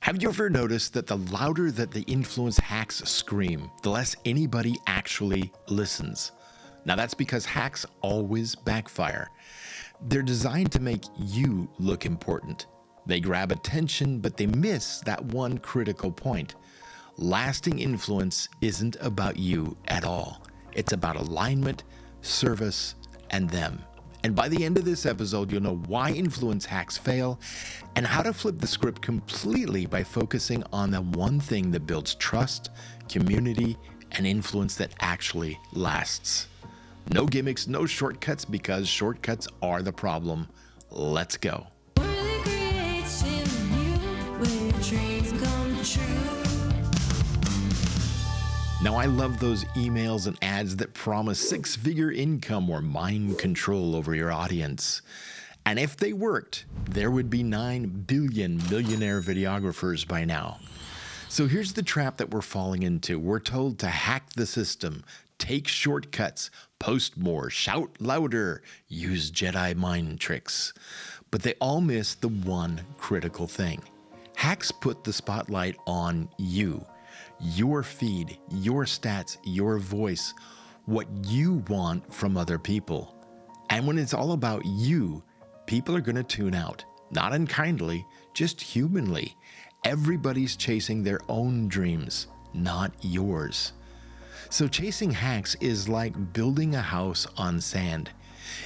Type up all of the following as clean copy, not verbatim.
Have you ever noticed that the louder that the influence hacks scream, the less anybody actually listens? Now that's because hacks always backfire. They're designed to make you look important. They grab attention, but they miss that one critical point. Lasting influence isn't about you at all. It's about alignment, service, and them. And by the end of this episode, you'll know why influence hacks fail and how to flip the script completely by focusing on the one thing that builds trust, community, and influence that actually lasts. No gimmicks, no shortcuts, because shortcuts are the problem. Let's go. Now, I love those emails and ads that promise six-figure income or mind control over your audience. And if they worked, there would be 9 billion millionaire videographers by now. So here's the trap that we're falling into. We're told to hack the system, take shortcuts, post more, shout louder, use Jedi mind tricks. But they all miss the one critical thing. Hacks put the spotlight on you. Your feed, your stats, your voice, what you want from other people. And when it's all about you, people are going to tune out. Not unkindly, just humanly. Everybody's chasing their own dreams, not yours. So chasing hacks is like building a house on sand.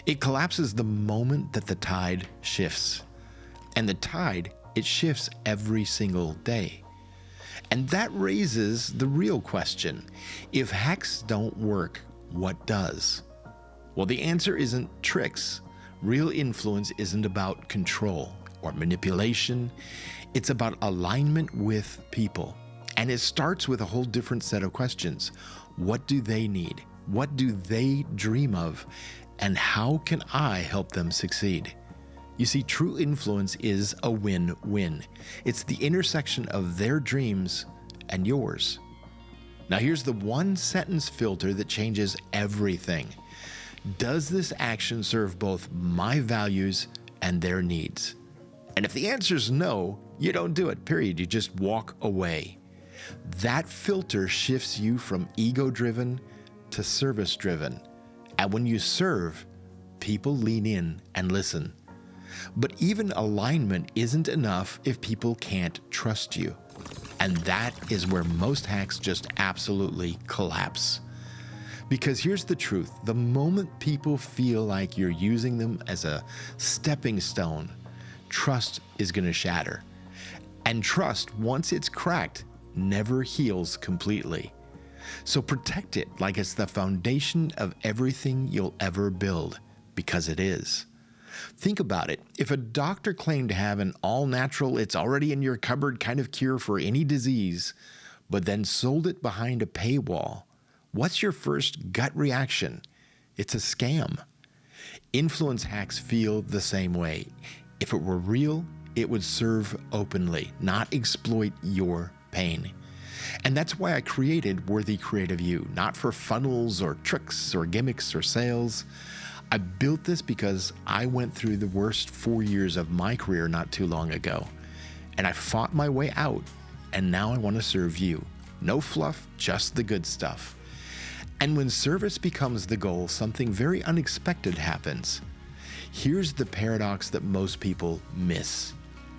It collapses the moment that the tide shifts. And the tide, it shifts every single day. And that raises the real question. If hacks don't work, what does? Well, the answer isn't tricks. Real influence isn't about control or manipulation. It's about alignment with people. And it starts with a whole different set of questions. What do they need? What do they dream of? And how can I help them succeed? You see, true influence is a win-win. It's the intersection of their dreams and yours. Now here's the one sentence filter that changes everything. Does this action serve both my values and their needs? And if the answer is no, you don't do it, period. You just walk away. That filter shifts you from ego-driven to service-driven. And when you serve, people lean in and listen. But even alignment isn't enough if people can't trust you. And that is where most hacks just absolutely collapse. Because here's the truth. The moment people feel like you're using them as a stepping stone, trust is going to shatter. And trust, once it's cracked, never heals completely. So protect it like it's the foundation of everything you'll ever build, because it is. Think about it. If a doctor claimed to have an all-natural, it's already in your cupboard kind of cure for any disease, but then sold it behind a paywall, what's your first gut reaction? It's a scam. Influence hacks feel the same way. If it were real, it would serve openly, not exploit your pain. And that's why I created Worthy Creative You, not for funnels or tricks or gimmicks or sales. I built this because I went through the worst 4 years of my career not too long ago. And I fought my way out, and now I want to serve you. No fluff, just the good stuff. And when service becomes the goal, something very unexpected happens. Here's the paradox that most people miss.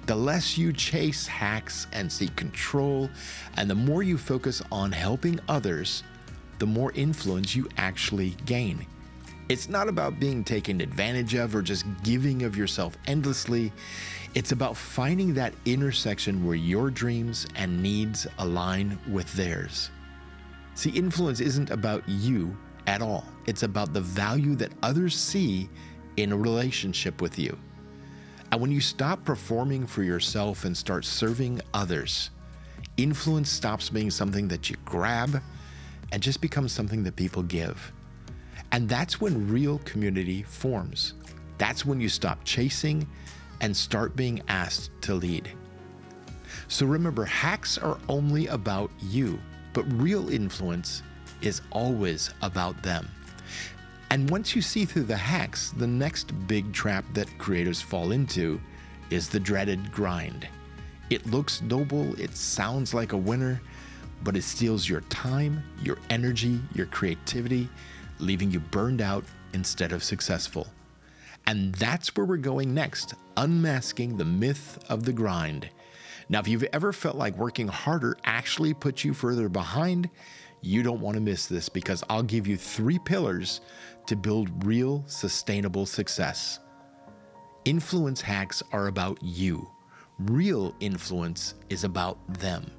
The less you chase hacks and seek control, and the more you focus on helping others, the more influence you actually gain. It's not about being taken advantage of or just giving of yourself endlessly. It's about finding that intersection where your dreams and needs align with theirs. See, influence isn't about you at all. It's about the value that others see in a relationship with you. And when you stop performing for yourself and start serving others, influence stops being something that you grab and just becomes something that people give. And that's when real community forms. That's when you stop chasing and start being asked to lead. So remember, hacks are only about you, but real influence is always about them. And once you see through the hacks, the next big trap that creators fall into is the dreaded grind. It looks noble, it sounds like a winner, but it steals your time, your energy, your creativity, leaving you burned out instead of successful. And that's where we're going next, unmasking the myth of the grind. Now, if you've ever felt like working harder actually puts you further behind, you don't want to miss this, because I'll give you 3 pillars to build real, sustainable success. Influence hacks are about you. Real influence is about them.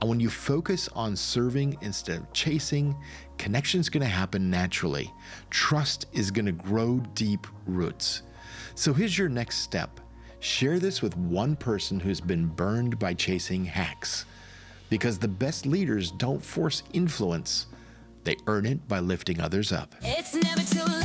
And when you focus on serving instead of chasing, connection's going to happen naturally. Trust is going to grow deep roots. So here's your next step. Share this with one person who's been burned by chasing hacks. Because the best leaders don't force influence. They earn it by lifting others up. It's never too